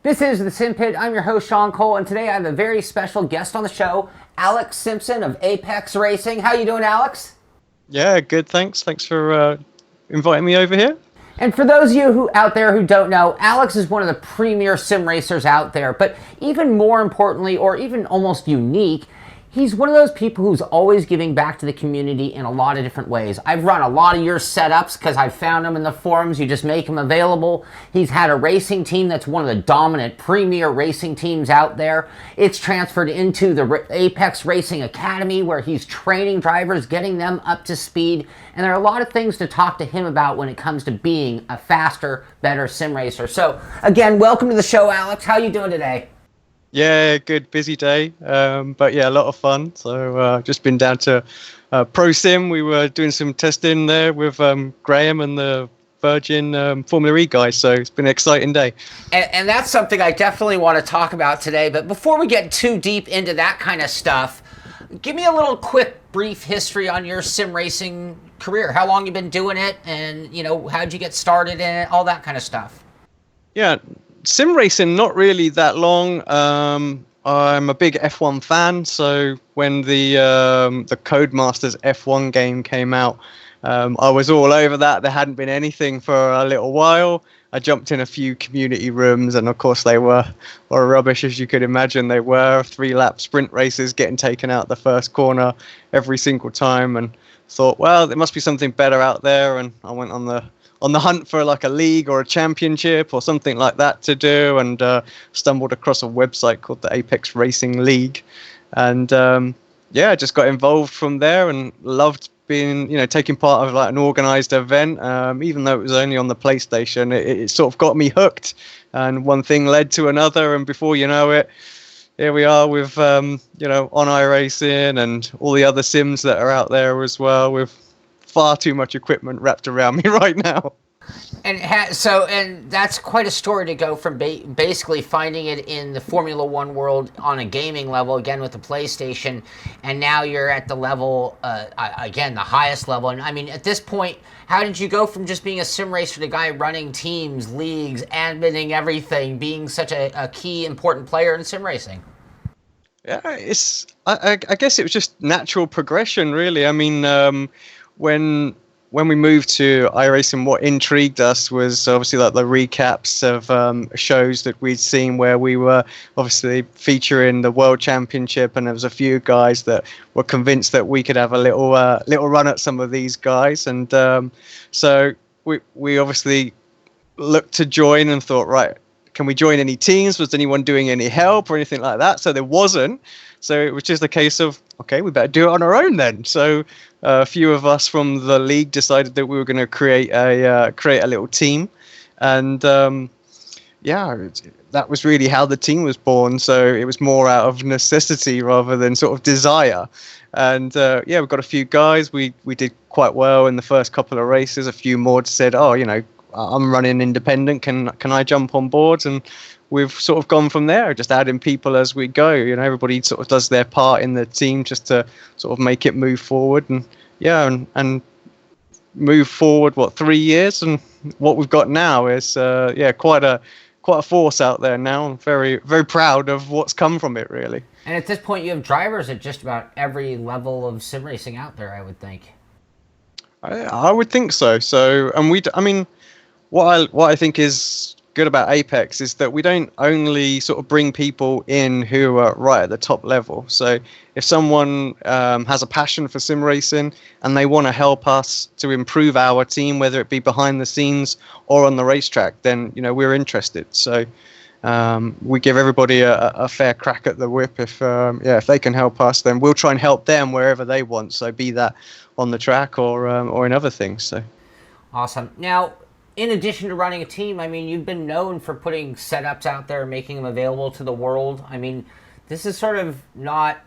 This is the Simpit. I'm your host, Shaun Cole, and today I have a very special guest on the show, Alex Simpson of Apex Racing. How you doing, Alex? Yeah, good. Thanks for inviting me over here. And for those of you out there who don't know, Alex is one of the premier sim racers out there. But even more importantly, or even almost unique, he's one of those people who's always giving back to the community in a lot of different ways. I've run a lot of your setups because I've found them in the forums. You just make them available. He's had a racing team that's one of the dominant premier racing teams out there. It's transferred into the Apex Racing Academy where he's training drivers, getting them up to speed. And there are a lot of things to talk to him about when it comes to being a faster, better sim racer. So again, welcome to the show, Alex. How are you doing today? Yeah, good. Busy day. But yeah, a lot of fun. So just been down to Pro Sim. We were doing some testing there with Graham and the Virgin Formula E guys. So it's been an exciting day. And that's something I definitely want to talk about today. But before we get too deep into that kind of stuff, give me a little quick, brief history on your sim racing career. How long you've been doing it, and how'd you get started in it, all that kind of stuff. Yeah, sim racing not really that long. I'm a big F1 fan, so when the Codemasters F1 game came out, I was all over that. There hadn't been anything for a little while. I jumped in a few community rooms, and of course they were rubbish, as you could imagine. They were 3-lap sprint races, getting taken out the first corner every single time, and thought, well, there must be something better out there. And I went on the hunt for like a league or a championship or something like that to do, and stumbled across a website called the Apex Racing League, and I just got involved from there and loved being, taking part of like an organized event. Even though it was only on the PlayStation, it sort of got me hooked, and one thing led to another, and before you know it, here we are with on iRacing and all the other sims that are out there as well, with far too much equipment wrapped around me right now. And that's quite a story to go from basically finding it in the Formula One world on a gaming level, again with the PlayStation, and now you're at the level, again, the highest level. And I mean, at this point, how did you go from just being a sim racer to guy running teams, leagues, admitting everything, being such a key, important player in sim racing? Yeah, I guess it was just natural progression, really. I mean, when we moved to iRacing, what intrigued us was obviously like the recaps of shows that we'd seen where we were obviously featuring the World Championship, and there was a few guys that were convinced that we could have a little run at some of these guys, and so we obviously looked to join and thought, right, can we join any teams? Was anyone doing any help or anything like that? So there wasn't. So it was just a case of, okay, we better do it on our own then. So a few of us from the league decided that we were going to create a little team, and that was really how the team was born. So it was more out of necessity rather than sort of desire. And we've got a few guys. We did quite well in the first couple of races. A few more said, oh, I'm running independent. Can I jump on board? And we've sort of gone from there, just adding people as we go. Everybody sort of does their part in the team just to sort of make it move forward, and move forward. 3 years, and what we've got now is quite a force out there now. I'm very, very proud of what's come from it, really. And at this point, you have drivers at just about every level of sim racing out there, I would think. I would think so. So, and what I think is good about Apex is that we don't only sort of bring people in who are right at the top level. So if someone has a passion for sim racing and they want to help us to improve our team, whether it be behind the scenes or on the racetrack, then we're interested. So we give everybody a fair crack at the whip. If they can help us, then we'll try and help them wherever they want. So be that on the track or in other things. So awesome. Now, in addition to running a team, I mean, you've been known for putting setups out there, making them available to the world. I mean, this is sort of not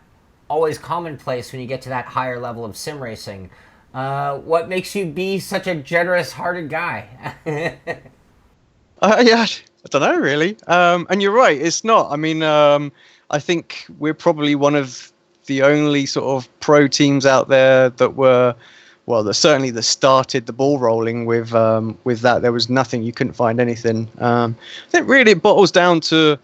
always commonplace when you get to that higher level of sim racing. What makes you be such a generous-hearted guy? I don't know, really. And you're right, it's not. I mean, I think we're probably one of the only sort of pro teams out there that were well, certainly that started the ball rolling with that. There was nothing, you couldn't find anything. I think really it bottles down to,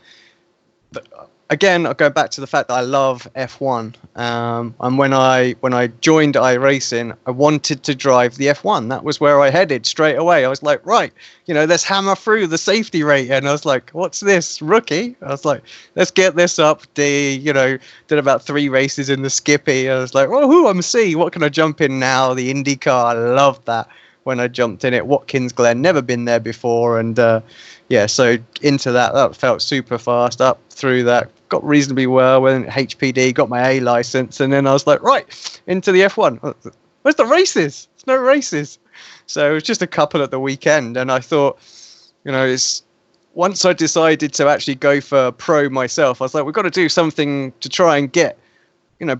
again, I'll go back to the fact that I love F1. And when I joined iRacing, I wanted to drive the F1. That was where I headed straight away. I was like, right, let's hammer through the safety rate. And I was like, what's this, rookie? I was like, let's get this up. Did about 3 races in the Skippy. I was like, oh, I'm C. What can I jump in now? The IndyCar. I loved that when I jumped in it. Watkins Glen, never been there before. And so into that felt super fast, up through that, got reasonably well, went HPD, got my A license, and then I was like, right, into the F1. Where's the races? There's no races. So it was just a couple at the weekend, and I thought, it's once I decided to actually go for pro myself, I was like, we've got to do something to try and get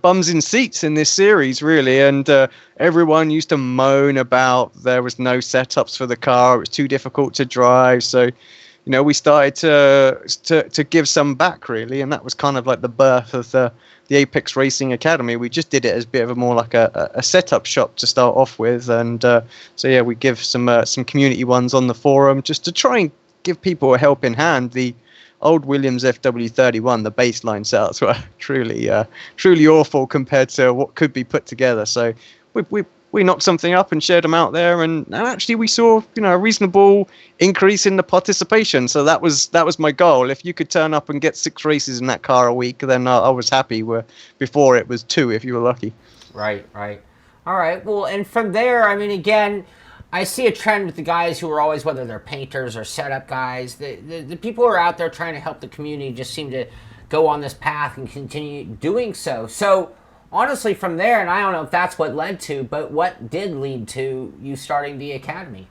bums in seats in this series, really. And everyone used to moan about there was no setups for the car, it was too difficult to drive. So we started to give some back, really, and that was kind of like the birth of the Apex Racing Academy. We just did it as a bit of more like a setup shop to start off with, and we give some community ones on the forum just to try and give people a helping hand. The old Williams FW31, the baseline setups were truly awful compared to what could be put together. So we knocked something up and shared them out there, and actually we saw a reasonable increase in the participation. So that was my goal. If you could turn up and get 6 races in that car a week, then I was happy. Where before it was 2 if you were lucky. Right. All right. Well, and from there, I mean, again, I see a trend with the guys who are always, whether they're painters or setup guys, the people who are out there trying to help the community just seem to go on this path and continue doing so. So honestly, from there, and I don't know if that's what led to, but what did lead to you starting the academy?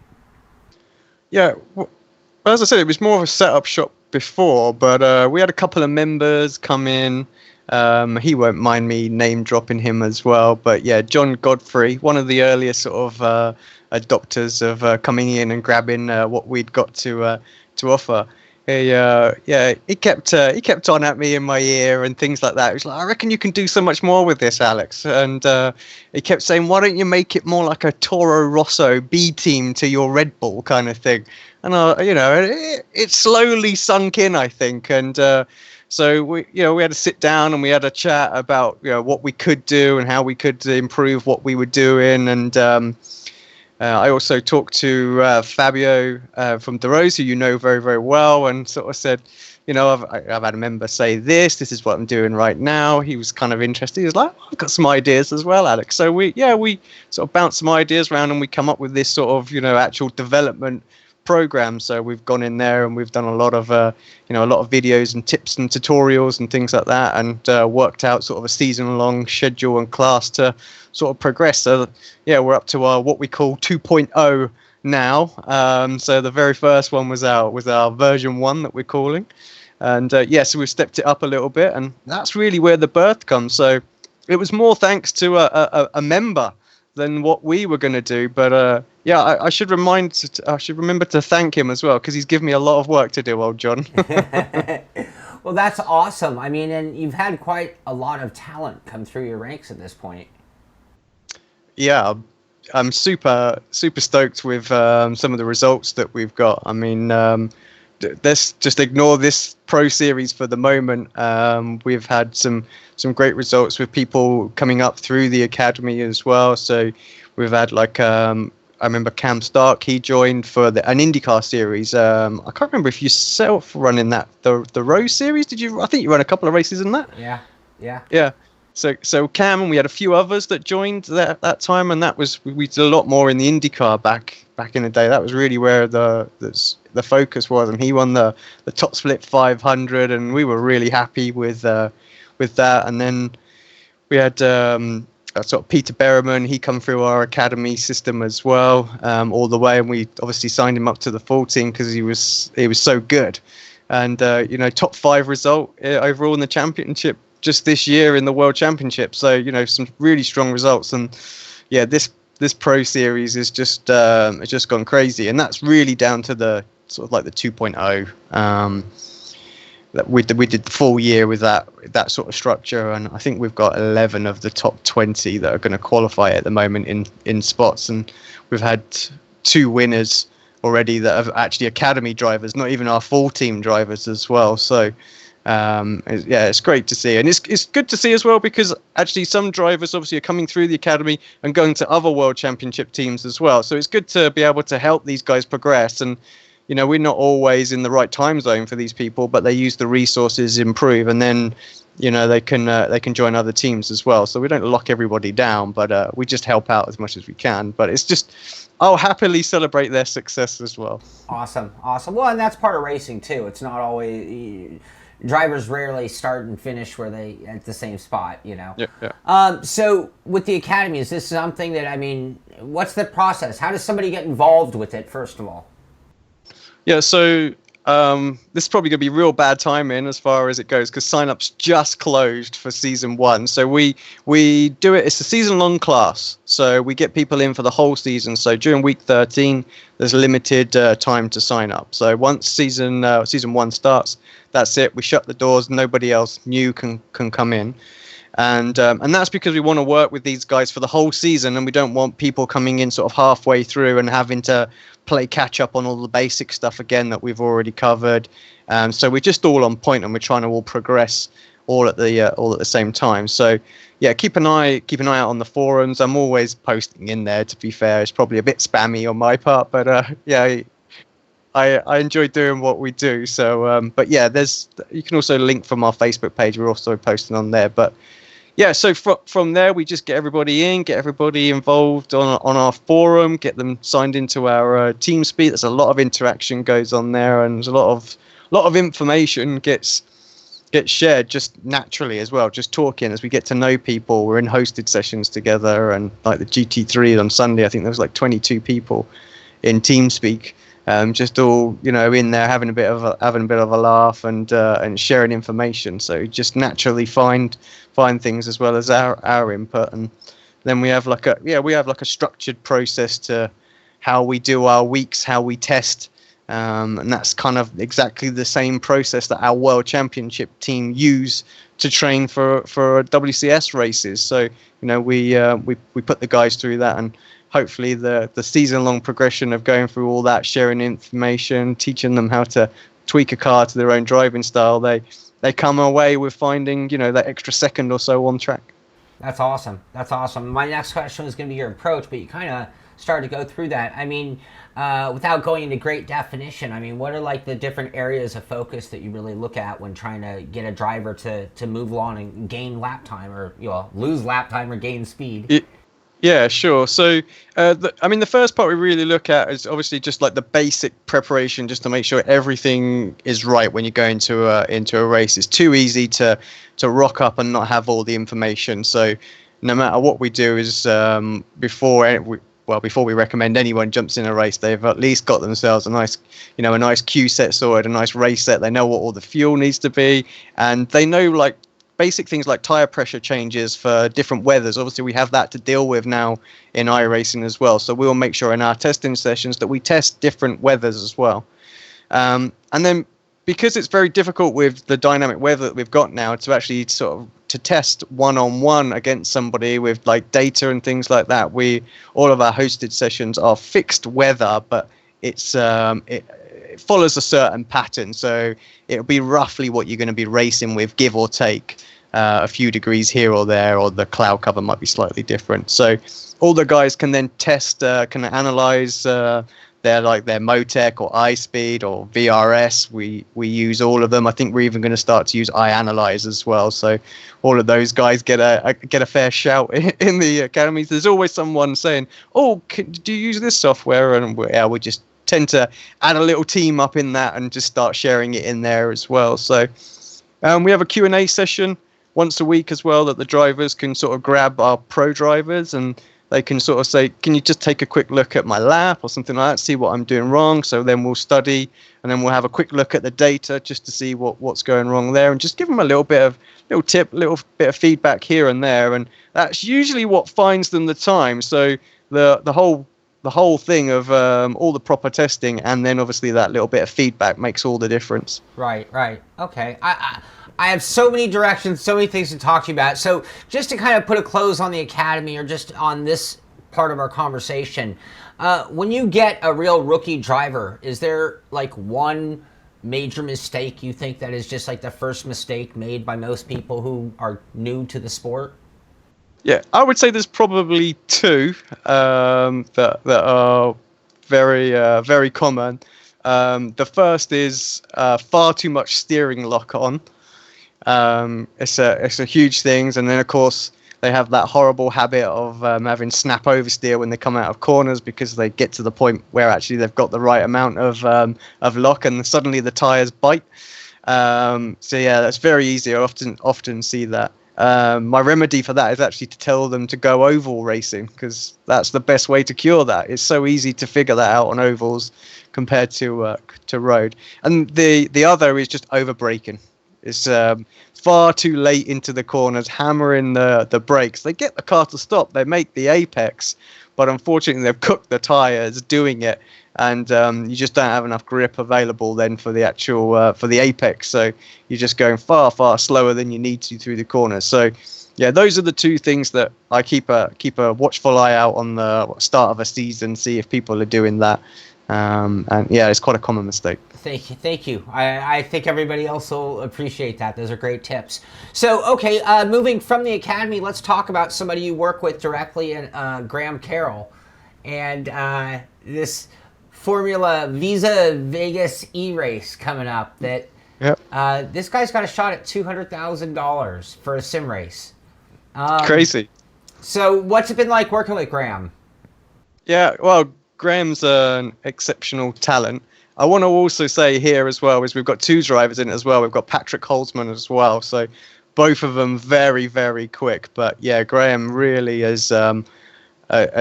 Yeah, well, as I said, it was more of a setup shop before, but we had a couple of members come in. He won't mind me name dropping him as well, but yeah, John Godfrey, one of the earliest sort of adopters of coming in and grabbing what we'd got to offer. He kept on at me in my ear and things like that. He was like, I reckon you can do so much more with this, Alex. And he kept saying, why don't you make it more like a Toro Rosso B team to your Red Bull kind of thing? And it slowly sunk in, I think. And so we had to sit down and we had a chat about what we could do and how we could improve what we were doing. And I also talked to Fabio from De Rose, who you know very, very well, and sort of said, I've had a member say this is what I'm doing right now. He was kind of interested. He was like, I've got some ideas as well, Alex. So we sort of bounced some ideas around and we come up with this sort of, actual development program. So we've gone in there and we've done a lot of videos and tips and tutorials and things like that, and worked out sort of a season-long schedule and class to sort of progress. So we're up to our what we call 2.0 now. So the very first one was our version 1 that we're calling, and so we've stepped it up a little bit, and that's really where the birth comes. So it was more thanks to a member than what we were going to do, but I should remember to thank him as well, because he's given me a lot of work to do, old John. Well, that's awesome. I mean, and you've had quite a lot of talent come through your ranks at this point. Yeah, I'm super stoked with some of the results that we've got. I mean, let's just ignore this pro series for the moment. We've had some great results with people coming up through the academy as well. So we've had I remember Cam Stark, he joined for an IndyCar series. I can't remember if you yourself running that the Rose series. Did you? I think you ran a couple of races in that. Yeah. So Cam, and we had a few others that joined that time, and we did a lot more in the IndyCar back in the day. That was really where the focus was, and he won the top split 500, and we were really happy with that. And then we had sort of Peter Berriman. He come through our academy system as well, all the way, and we obviously signed him up to the full team because he was so good, and top 5 result overall in the championship just this year in the World Championship. So some really strong results, and this pro series is just it's just gone crazy, and that's really down to the sort of like the 2.0. we did the full year with that sort of structure, and I think we've got 11 of the top 20 that are going to qualify at the moment in spots, and we've had 2 winners already that are actually academy drivers, not even our full team drivers as well. So it's great to see, and it's good to see as well, because actually some drivers obviously are coming through the academy and going to other world championship teams as well. So it's good to be able to help these guys progress, and we're not always in the right time zone for these people, but they use the resources, improve, and then they can join other teams as well. So we don't lock everybody down, but we just help out as much as we can. But it's just, I'll happily celebrate their success as well. Awesome. Well, and that's part of racing too. It's not always, drivers rarely start and finish where they at the same spot, Yeah. So with the academy, is this something that, what's the process? How does somebody get involved with it, first of all? Yeah, so this is probably going to be real bad timing as far as it goes, because sign-ups just closed for season 1. So we do it. It's a season-long class, so we get people in for the whole season. So during week 13, there's limited time to sign up. So once season 1 starts, that's it. We shut the doors. Nobody else new can come in. And that's because we want to work with these guys for the whole season, and we don't want people coming in sort of halfway through and having to play catch up on all the basic stuff again that we've already covered. So we're just all on point, and we're trying to all progress all at the same time. So yeah, keep an eye out on the forums. I'm always posting in there. To be fair, it's probably a bit spammy on my part, but yeah. I enjoy doing what we do. So, but yeah, you can also link from our Facebook page. We're also posting on there. But yeah, so from there, we just get everybody involved on our forum, get them signed into our TeamSpeak. There's a lot of interaction goes on there, and there's a lot of information gets shared just naturally as well. Just talking as we get to know people. We're in hosted sessions together, and like the GT3 on Sunday, I think there was like 22 people in TeamSpeak. Just all in there having a bit of a laugh and sharing information. So just naturally find things as well as our input, and then we have like a structured process to how we do our weeks, how we test, and that's kind of exactly the same process that our World Championship team use to train for WCS races. So we put the guys through that, and hopefully the season-long progression of going through all that, sharing information, teaching them how to tweak a car to their own driving style, they come away with finding, that extra second or so on track. That's awesome. My next question was going to be your approach, but you kind of started to go through that. Without going into great definition, what are like the different areas of focus that you really look at when trying to get a driver to move along and gain lap time, or lose lap time or gain speed? Yeah, sure. So, the first part we really look at is obviously just like the basic preparation, just to make sure everything is right when you go into a race. It's too easy to rock up and not have all the information. So, no matter what we do, is before we recommend anyone jumps in a race, they've at least got themselves a nice cue set sorted, a nice race set. They know what all the fuel needs to be, and they know like basic things like tire pressure changes for different weathers. Obviously, we have that to deal with now in iRacing as well. So we'll make sure in our testing sessions that we test different weathers as well. And then because it's very difficult with the dynamic weather that we've got now to actually to test one-on-one against somebody with like data and things like that, all of our hosted sessions are fixed weather, but it's it follows a certain pattern. So it'll be roughly what you're going to be racing with, give or take a few degrees here or there, or the cloud cover might be slightly different. So all the guys can then test, can analyze their Motec or iSpeed or VRS. We use all of them. I think we're even going to start to use iAnalyze as well. So all of those guys get a fair shout in the academies. There's always someone saying, "Oh, do you use this software?" And we just tend to add a little team up in that and just start sharing it in there as well. So we have a Q&A session once a week as well that the drivers can sort of grab our pro drivers, and they can sort of say, "Can you just take a quick look at my lap," or something like that, see what I'm doing wrong. So then we'll study, and then we'll have a quick look at the data just to see what's going wrong there, and just give them a little bit of feedback here and there. And that's usually what finds them the time. So the whole the whole thing of all the proper testing, and then obviously that little bit of feedback makes all the difference. Right. Okay. I have so many directions, so many things to talk to you about. So just to kind of put a close on the academy, or just on this part of our conversation, when you get a real rookie driver, is there like one major mistake you think that is just like the first mistake made by most people who are new to the sport? Yeah, I would say there's probably two that are very common. The first is far too much steering lock on. It's a huge thing, and then of course they have that horrible habit of having snap oversteer when they come out of corners, because they get to the point where actually they've got the right amount of lock, and suddenly the tires bite. So yeah, that's very easy. I often see that. My remedy for that is actually to tell them to go oval racing, because that's the best way to cure that. It's so easy to figure that out on ovals compared to road. And the other is just over braking. It's far too late into the corners, hammering the brakes. They get the car to stop. They make the apex, but unfortunately they've cooked the tires doing it, and you just don't have enough grip available then for the actual for the apex. So you're just going far slower than you need to through the corners. So yeah, those are the two things that I keep a watchful eye out on the start of a season, see if people are doing that. And yeah, it's quite a common mistake. Thank you. I think everybody else will appreciate that. Those are great tips. So, okay, moving from the academy, let's talk about somebody you work with directly, Graham Carroll, and this Formula Visa Vegas Erace coming up. That this guy's got a shot at $200,000 for a sim race. Crazy. So, what's it been like working with Graham? Yeah, well, Graham's an exceptional talent. I want to also say here as well is we've got two drivers in it as well. We've got Patrik Holzmann as well. So both of them very quick. But yeah, Graham really has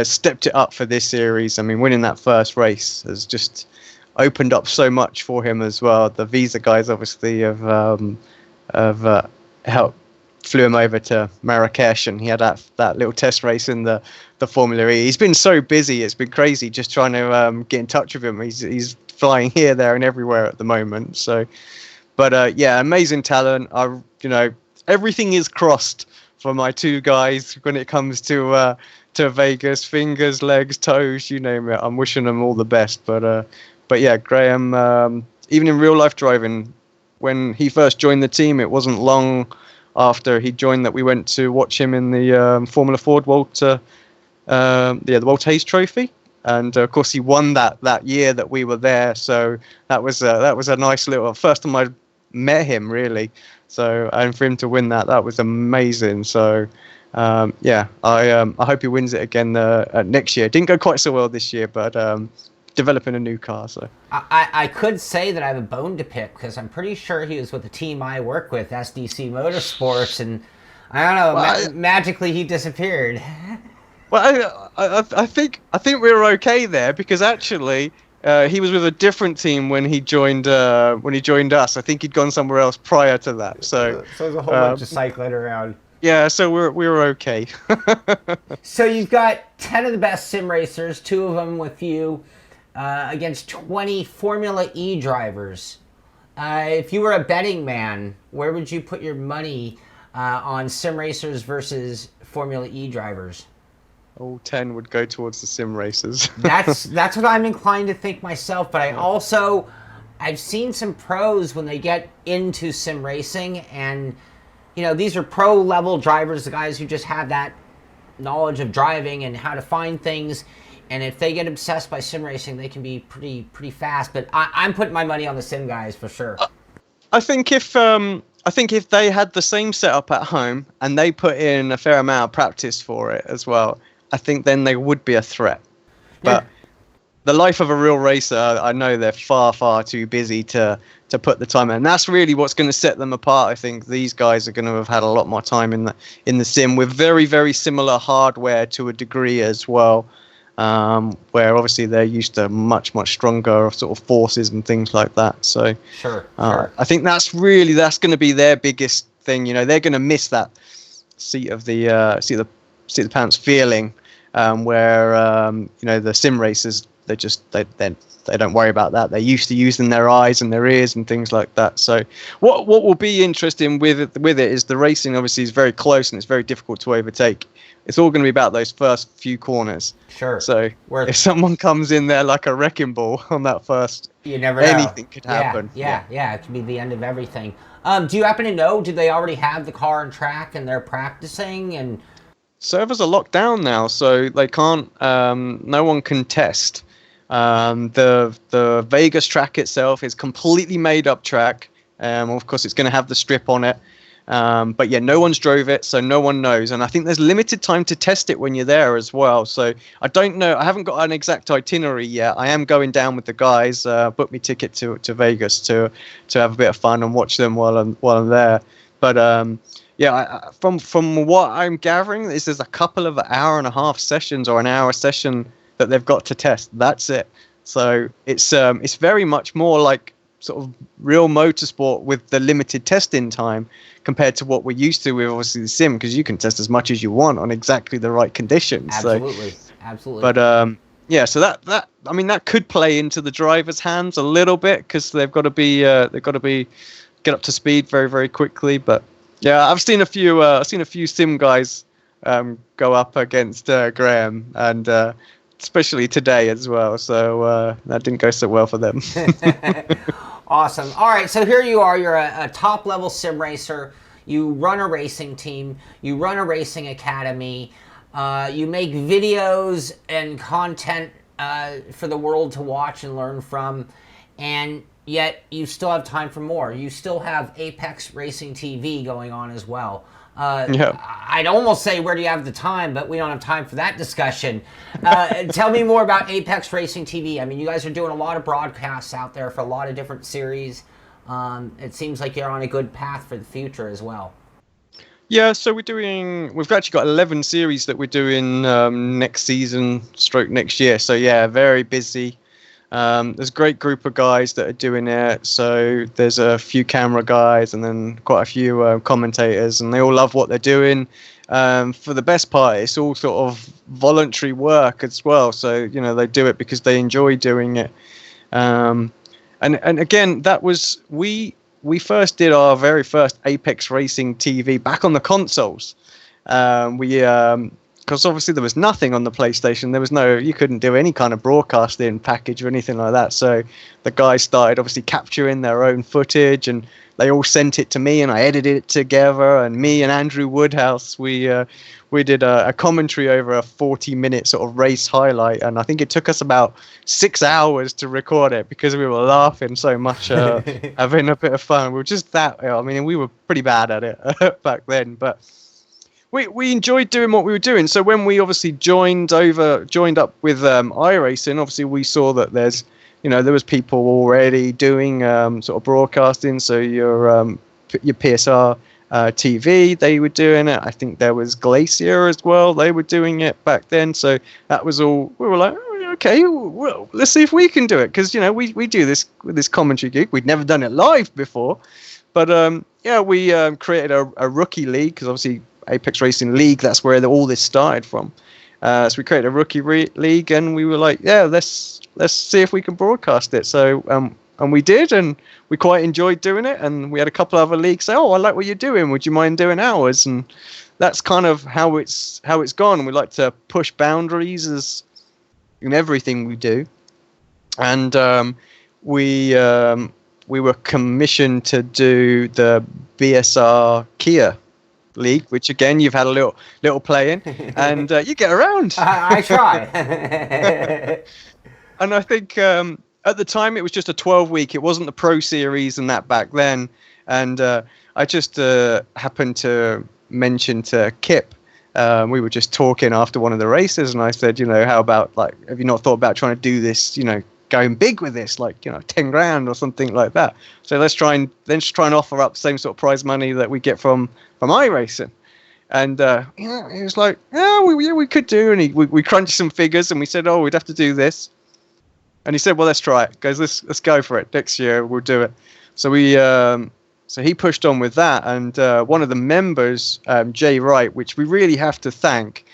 stepped it up for this series. I mean, winning that first race has just opened up so much for him as well. The Visa guys obviously have helped. Flew him over to Marrakesh, and he had that little test race in the Formula E. He's been so busy; it's been crazy just trying to get in touch with him. He's flying here, there, and everywhere at the moment. So, but yeah, amazing talent. Everything is crossed for my two guys when it comes to Vegas. Fingers, legs, toes, you name it. I'm wishing them all the best. But yeah, Graham, even in real life driving, when he first joined the team, it wasn't long after he joined that we went to watch him in the Formula Ford the Walter Hayes Trophy, and of course he won that year that we were there. So that was a nice little first time I met him really. So and for him to win that was amazing. So yeah, I hope he wins it again next year. Didn't go quite so well this year, but developing a new car. So I could say that I have a bone to pick, because I'm pretty sure he was with the team I work with, SDC Motorsports, and I don't know, magically he disappeared. Well, I think we were okay there, because actually he was with a different team when he joined us. I think he'd gone somewhere else prior to that. So there's a whole bunch of cycling around. Yeah, so we were okay. So you've got 10 of the best sim racers, 2 of them with you, against 20 Formula E drivers. If you were a betting man, where would you put your money on sim racers versus Formula E drivers? All 10 would go towards the sim racers. That's what I'm inclined to think myself, but I've seen some pros when they get into sim racing, and these are pro level drivers, the guys who just have that knowledge of driving and how to find things. And if they get obsessed by sim racing, they can be pretty fast. But I'm putting my money on the sim guys for sure. I think if they had the same setup at home and they put in a fair amount of practice for it as well, I think then they would be a threat. But the life of a real racer, I know they're far too busy to put the time in. And that's really what's going to set them apart. I think these guys are going to have had a lot more time in the sim with very similar hardware to a degree as well. Where obviously they're used to much stronger sort of forces and things like that. So sure. I think that's going to be their biggest thing. They're going to miss that seat of the pants feeling where the sim racers, they don't worry about that. They're used to using their eyes and their ears and things like that. So what will be interesting with it is the racing obviously is very close and it's very difficult to overtake. It's all going to be about those first few corners. Sure. So if someone comes in there like a wrecking ball on that first, you never know. Anything could happen. Yeah. It could be the end of everything. Do you happen to know, do they already have the car on track and they're practicing? And servers are locked down now, so they can't. No one can test. The Vegas track itself is completely made up track. Of course, it's going to have the strip on it. But yeah, no one's drove it, so no one knows. And I think there's limited time to test it when you're there as well. So I don't know. I haven't got an exact itinerary yet. I am going down with the guys. Booked me ticket to Vegas to have a bit of fun and watch them while I'm there. But yeah, from what I'm gathering, is there's a couple of hour-and-a-half sessions or an hour session that they've got to test. That's it. So it's very much more like sort of real motorsport with the limited testing time compared to what we're used to with obviously the sim, because you can test as much as you want on exactly the right conditions. Absolutely. But yeah, so that could play into the driver's hands a little bit because they've got to get up to speed very, very quickly. But yeah, I've seen a few sim guys go up against Graham, and especially today as well. So that didn't go so well for them. Awesome. All right, so here you are. You're a top-level sim racer. You run a racing team. You run a racing academy. You make videos and content for the world to watch and learn from. And yet you still have time for more. You still have Apex Racing TV going on as well. I'd almost say, where do you have the time? But we don't have time for that discussion. Tell me more about Apex Racing TV. I mean, you guys are doing a lot of broadcasts out there for a lot of different series. It seems like you're on a good path for the future as well. Yeah, so we've actually got 11 series that we're doing next season / next year. So yeah, very busy. There's a great group of guys that are doing it. So there's a few camera guys and then quite a few commentators, and they all love what they're doing. For the best part, it's all sort of voluntary work as well. So, they do it because they enjoy doing it. And again, that was, we first did our very first Apex Racing TV back on the consoles. Because obviously there was nothing on the PlayStation. You couldn't do any kind of broadcasting package or anything like that. So the guys started obviously capturing their own footage, and they all sent it to me, and I edited it together. And me and Andrew Woodhouse, we did a commentary over a 40-minute sort of race highlight, and I think it took us about 6 hours to record it because we were laughing so much, having a bit of fun. We were just we were pretty bad at it back then, but we enjoyed doing what we were doing. So when we obviously joined up with iRacing, obviously we saw that there was people already doing sort of broadcasting. So your PSR TV, they were doing it. I think there was Glacier as well. They were doing it back then. So that was all. We were like, okay, well, let's see if we can do it, because we do this with this commentary gig. We'd never done it live before, but we created a rookie league, because obviously Apex Racing League, that's where all this started from. So we created a rookie league, and we were like, yeah, let's see if we can broadcast it. So and we did, and we quite enjoyed doing it. And we had a couple other leagues say, oh, I like what you're doing, would you mind doing ours? And that's kind of how it's gone. We like to push boundaries as in everything we do. And we were commissioned to do the BSR Kia League, which again you've had a little play in, and you get around. I try. And I think at the time it was just a 12-week. It wasn't the Pro Series and that back then. And I just happened to mention to Kip. We were just talking after one of the races, and I said, how about, have you not thought about trying to do this, going big with this, 10 grand or something like that? So let's try and offer up the same sort of prize money that we get from iRacing. And he was like, yeah, we could do. And we crunched some figures, and we said, oh, we'd have to do this. And he said, well, let's try it, guys. Let's go for it. Next year we'll do it. So so he pushed on with that, and one of the members, Jay Wright, which we really have to thank.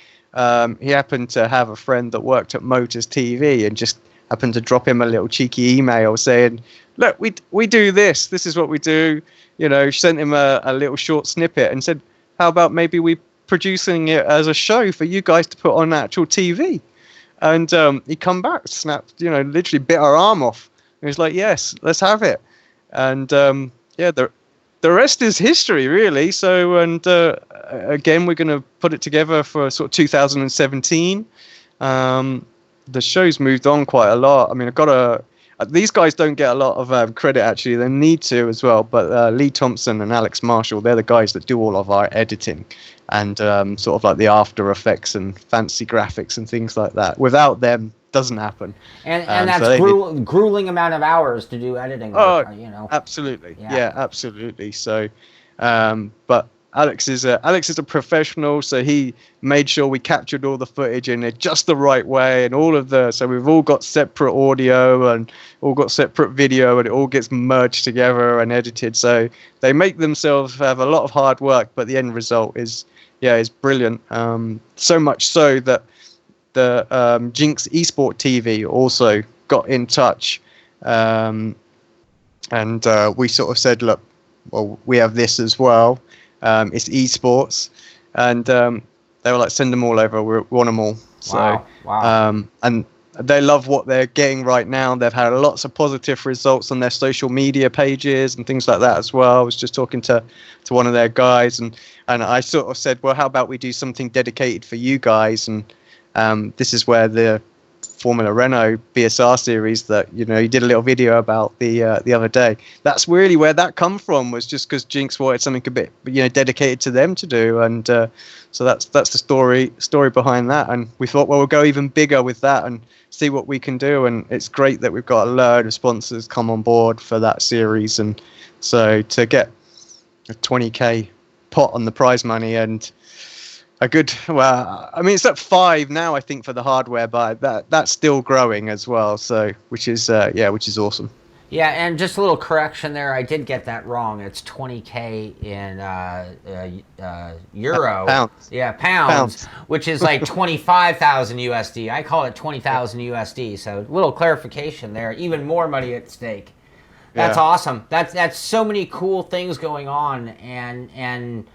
he happened to have a friend that worked at Motors TV and just happened to drop him a little cheeky email saying, look, we do this. This is what we do. You know, sent him a little short snippet and said, how about maybe we producing it as a show for you guys to put on actual TV? And he come back, snapped, you know, literally bit our arm off. He was like, yes, let's have it. And yeah, the rest is history, really. So, and again, we're going to put it together for sort of 2017. The show's moved on quite a lot. I mean, these guys don't get a lot of credit, actually. They need to as well. But Lee Thompson and Alex Marshall, they're the guys that do all of our editing and sort of like the After Effects and fancy graphics and things like that. Without them, doesn't happen. And that's so grueling amount of hours to do editing work, you know. Absolutely. Yeah, absolutely. So, but Alex is a professional, so he made sure we captured all the footage in it just the right way, and so we've all got separate audio and all got separate video, and it all gets merged together and edited. So they make themselves have a lot of hard work, but the end result is brilliant. So much so that the Jinx Esport TV also got in touch, and we sort of said, look, well, we have this as well. It's esports, and they were like, send them all over. We want them all. So, wow. And they love what they're getting right now. They've had lots of positive results on their social media pages and things like that as well. I was just talking to one of their guys, and I sort of said, well, how about we do something dedicated for you guys? And this is where the Formula Renault BSR series that, you know, you did a little video about the other day. That's really where that come from, was just because Jinx wanted something a bit, you know, dedicated to them to do, and so that's the story behind that. And we thought, well, we'll go even bigger with that and see what we can do. And it's great that we've got a load of sponsors come on board for that series, and so to get a 20k pot on the prize money and a good, well, I mean, it's at 5 now, I think, for the hardware, but that's still growing as well. So, which is awesome. Yeah, and just a little correction there. I did get that wrong. It's 20k in euro. Pounds. Yeah, pounds, which is like 25,000 USD. I call it 20,000 USD. So, little clarification there. Even more money at stake. That's awesome. That's so many cool things going on, and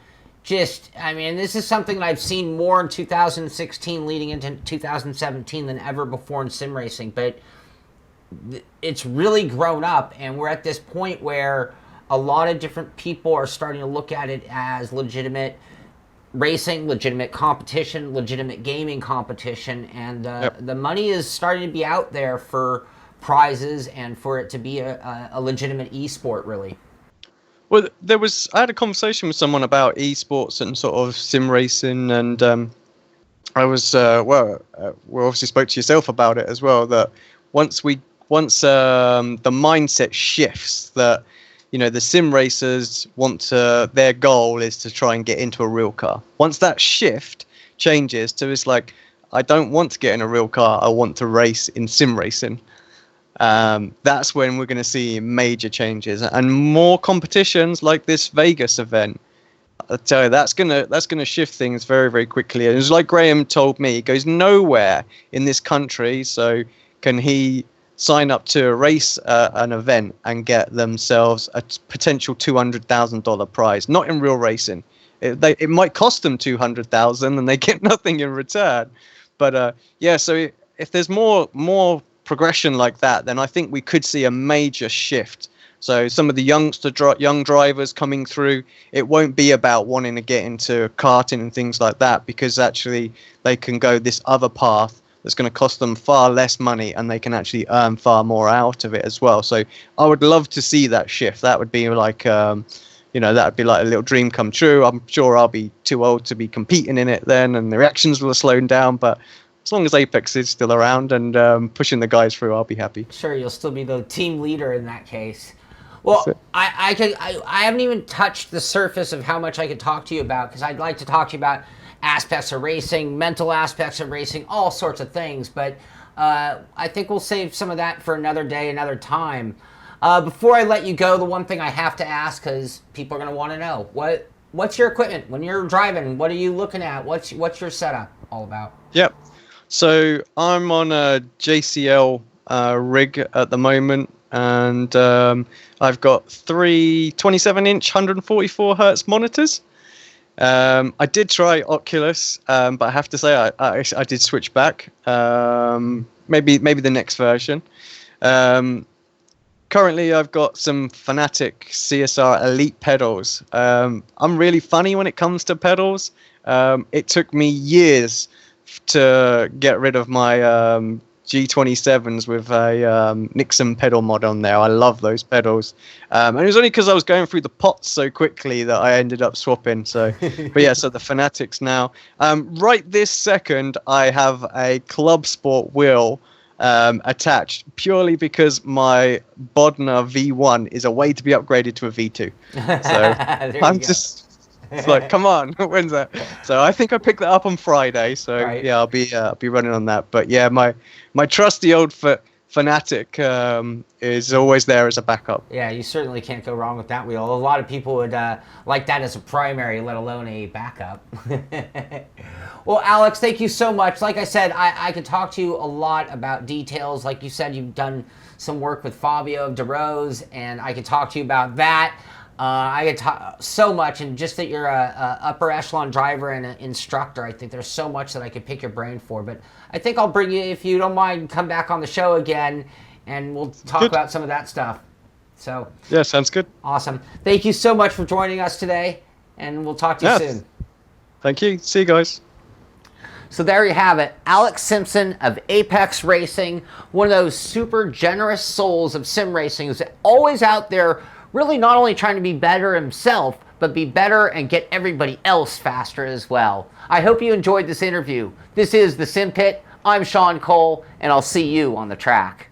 just, I mean, this is something that I've seen more in 2016 leading into 2017 than ever before in sim racing, but it's really grown up, and we're at this point where a lot of different people are starting to look at it as legitimate racing, legitimate competition, legitimate gaming competition, and the money is starting to be out there for prizes and for it to be a legitimate esport, really. Well, I had a conversation with someone about esports and sort of sim racing, and I was we obviously spoke to yourself about it as well. That once the mindset shifts, that, you know, the sim racers their goal is to try and get into a real car. Once that shift changes to, it's like, I don't want to get in a real car, I want to race in sim racing. That's when we're going to see major changes and more competitions like this Vegas event. I tell you, that's gonna shift things very, very quickly. And it's like Graham told me, he goes, nowhere in this country so can he sign up to a race an event and get themselves a potential $200,000 prize. Not in real racing. It might cost them $200,000 and they get nothing in return. But so if there's more progression like that, then I think we could see a major shift. So some of the young drivers coming through, it won't be about wanting to get into karting and things like that, because actually they can go this other path that's going to cost them far less money, and they can actually earn far more out of it as well. So I would love to see that shift. That would be like, that would be like a little dream come true. I'm sure I'll be too old to be competing in it then, and the reactions will have slowed down, but as long as Apex is still around and pushing the guys through, I'll be happy. Sure, you'll still be the team leader in that case. Well, I haven't even touched the surface of how much I could talk to you about, because I'd like to talk to you about aspects of racing, mental aspects of racing, all sorts of things. But I think we'll save some of that for another day, another time. Before I let you go, the one thing I have to ask, because people are going to want to know, what's your equipment when you're driving? What are you looking at? What's your setup? all about? Yep. So I'm on a JCL rig at the moment, and I've got three 27-inch 144 hertz monitors. I did try Oculus, but I have to say I did switch back. Maybe the next version. Currently, I've got some Fanatic CSR Elite pedals. I'm really funny when it comes to pedals. It took me years to get rid of my G27s with a Nixon pedal mod on there. I love those pedals. And it was only because I was going through the pots so quickly that I ended up swapping. So, but yeah, so the Fanatics now. Right this second, I have a Club Sport wheel attached purely because my Bodner V1 is a way to be upgraded to a V2. So I'm just... It's like, come on, when's that? So I think I picked that up on Friday. So yeah, I'll be running on that. But yeah, my trusty old Fanatic is always there as a backup. Yeah, you certainly can't go wrong with that wheel. A lot of people would like that as a primary, let alone a backup. Well, Alex, thank you so much. Like I said, I could talk to you a lot about details. Like you said, you've done some work with Fabio of DeRose, and I could talk to you about that. I could talk so much, and just that you're a upper echelon driver and an instructor, I think there's so much that I could pick your brain for. But I think I'll bring you, if you don't mind, come back on the show again, and we'll talk about some of that stuff. So yeah, sounds good. Awesome. Thank you so much for joining us today, and we'll talk to you soon. Thank you. See you guys. So there you have it. Alex Simpson of Apex Racing, one of those super generous souls of sim racing, who's always out there really not only trying to be better himself, but be better and get everybody else faster as well. I hope you enjoyed this interview. This is the Simpit. I'm Shaun Cole, and I'll see you on the track.